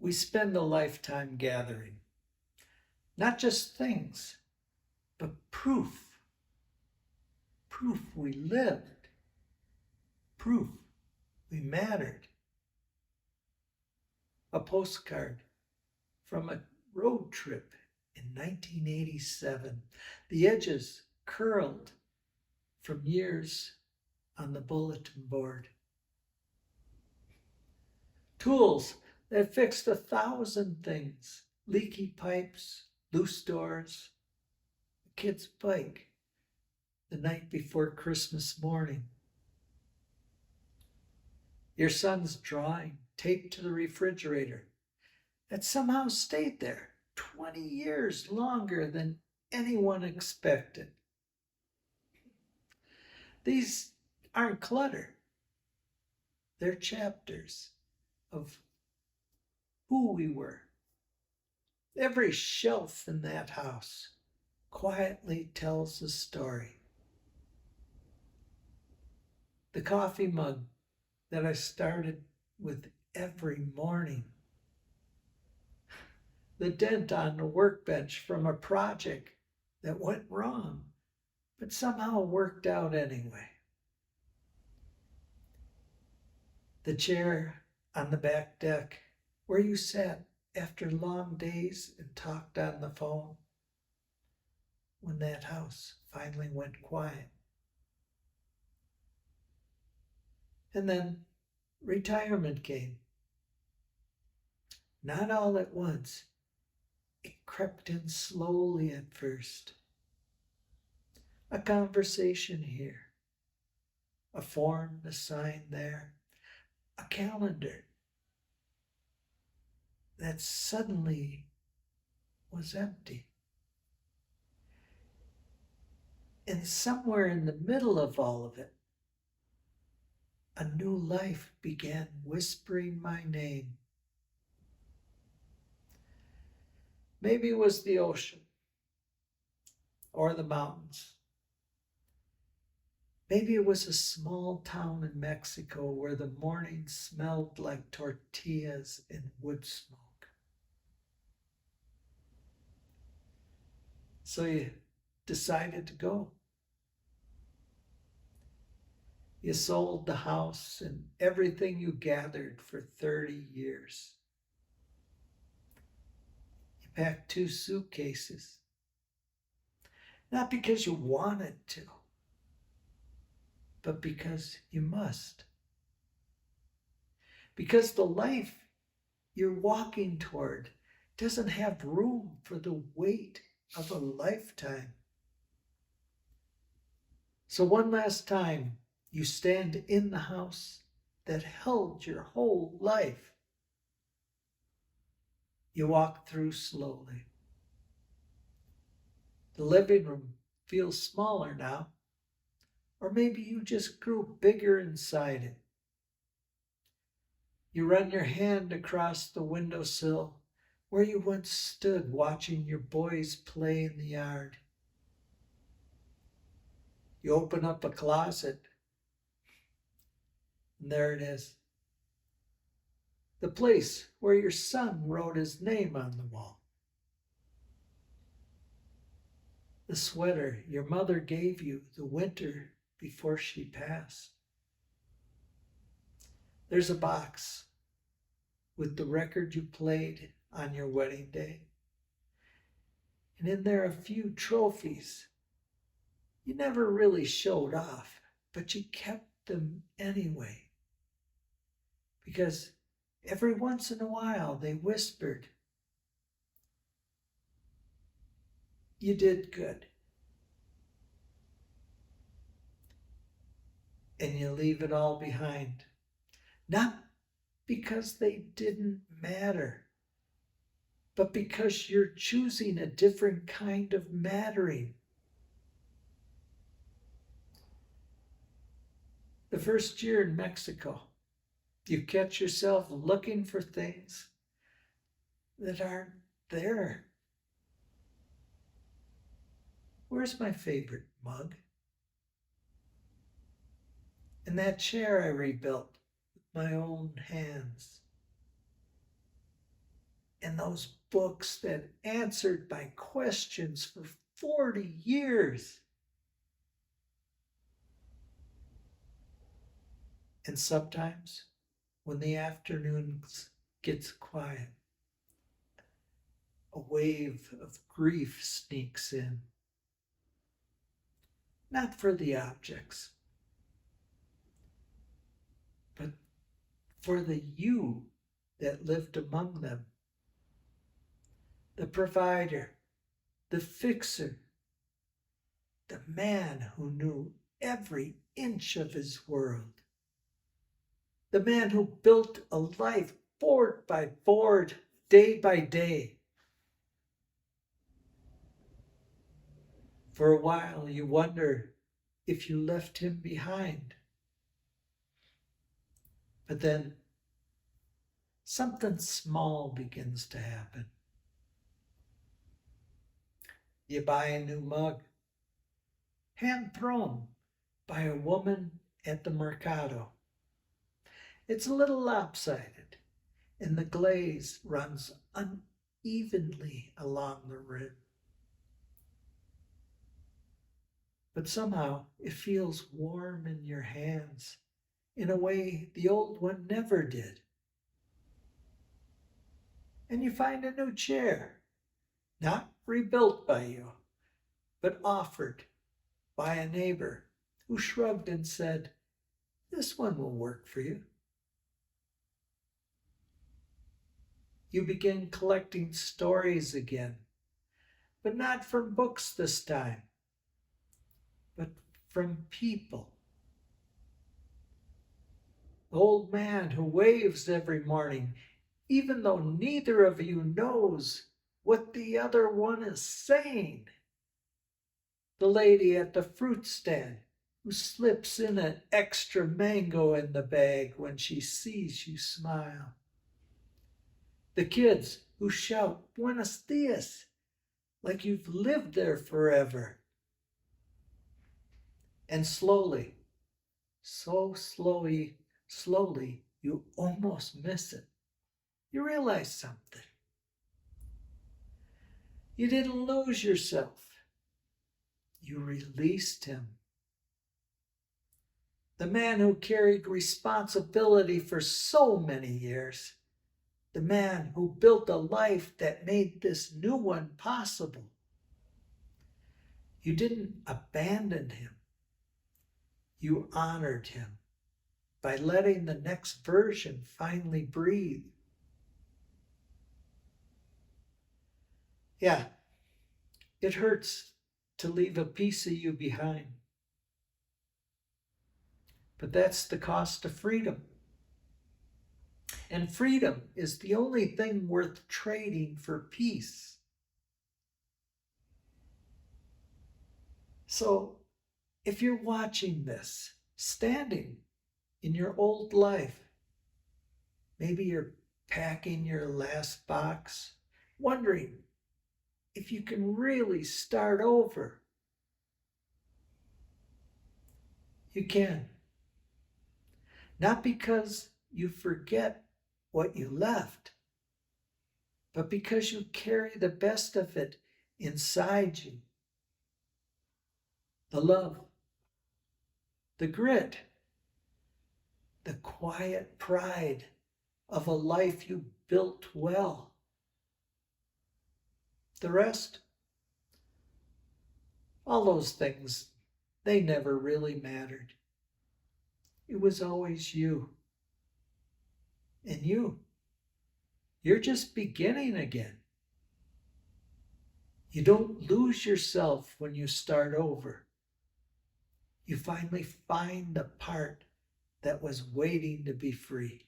We spend a lifetime gathering, not just things, but proof. Proof we lived. Proof we mattered. A postcard from a road trip in 1987. The edges curled from years on the bulletin board. Tools that fixed 1,000 things: leaky pipes, loose doors, a kid's bike the night before Christmas morning, your son's drawing taped to the refrigerator that somehow stayed there 20 years longer than anyone expected. These aren't clutter, they're chapters of who we were. Every shelf in that house quietly tells a story. The coffee mug that I started with every morning. The dent on the workbench from a project that went wrong, but somehow worked out anyway. The chair on the back deck where you sat after long days and talked on the phone when that house finally went quiet. And then retirement came. Not all at once. It crept in slowly at first. A conversation here, a form assigned there, a calendar that suddenly was empty. And somewhere in the middle of all of it, a new life began whispering my name. Maybe it was the ocean or the mountains. Maybe it was a small town in Mexico where the morning smelled like tortillas and wood smoke. So you decided to go. You sold the house and everything you gathered for 30 years. You packed 2 suitcases, not because you wanted to, but because you must. Because the life you're walking toward doesn't have room for the weight of a lifetime. So one last time, you stand in the house that held your whole life. You walk through slowly. The living room feels smaller now, or maybe you just grew bigger inside it. You run your hand across the windowsill where you once stood watching your boys play in the yard. You open up a closet, and there it is. The place where your son wrote his name on the wall. The sweater your mother gave you the winter before she passed. There's a box with the record you played on your wedding day. And in there a few trophies you never really showed off, but you kept them anyway. Because every once in a while they whispered, "You did good." And you leave it all behind. Not because they didn't matter, but because you're choosing a different kind of mattering. The first year in Mexico, you catch yourself looking for things that aren't there. Where's my favorite mug? And that chair I rebuilt with my own hands. and those books that answered my questions for 40 years. And sometimes when the afternoons gets quiet, a wave of grief sneaks in. Not for the objects, but for the you that lived among them. The provider, the fixer, the man who knew every inch of his world. The man who built a life board by board, day by day. For a while you wonder if you left him behind. But then something small begins to happen. You buy a new mug, hand thrown by a woman at the Mercado. It's a little lopsided, and the glaze runs unevenly along the rim. But somehow it feels warm in your hands in a way the old one never did. And you find a new chair, not rebuilt by you, but offered by a neighbor who shrugged and said, "This one will work for you." You begin collecting stories again, but not from books this time, but from people. The old man who waves every morning, even though neither of you knows what the other one is saying. The lady at the fruit stand who slips in an extra mango in the bag when she sees you smile. The kids who shout "Buenos dias" like you've lived there forever. And slowly, so slowly, you almost miss it. You realize something. You didn't lose yourself. You released him. The man who carried responsibility for so many years. The man who built a life that made this new one possible. You didn't abandon him. You honored him by letting the next version finally breathe. Yeah, it hurts to leave a piece of you behind. But that's the cost of freedom. And freedom is the only thing worth trading for peace. So, if you're watching this, standing in your old life, maybe you're packing your last box, wondering if you can really start over. You can. Not because you forget what you left, but because you carry the best of it inside you. The love, the grit, the quiet pride of a life you built well. The rest, all those things, they never really mattered. It was always you. And you're just beginning again. You don't lose yourself when you start over. You finally find the part that was waiting to be free.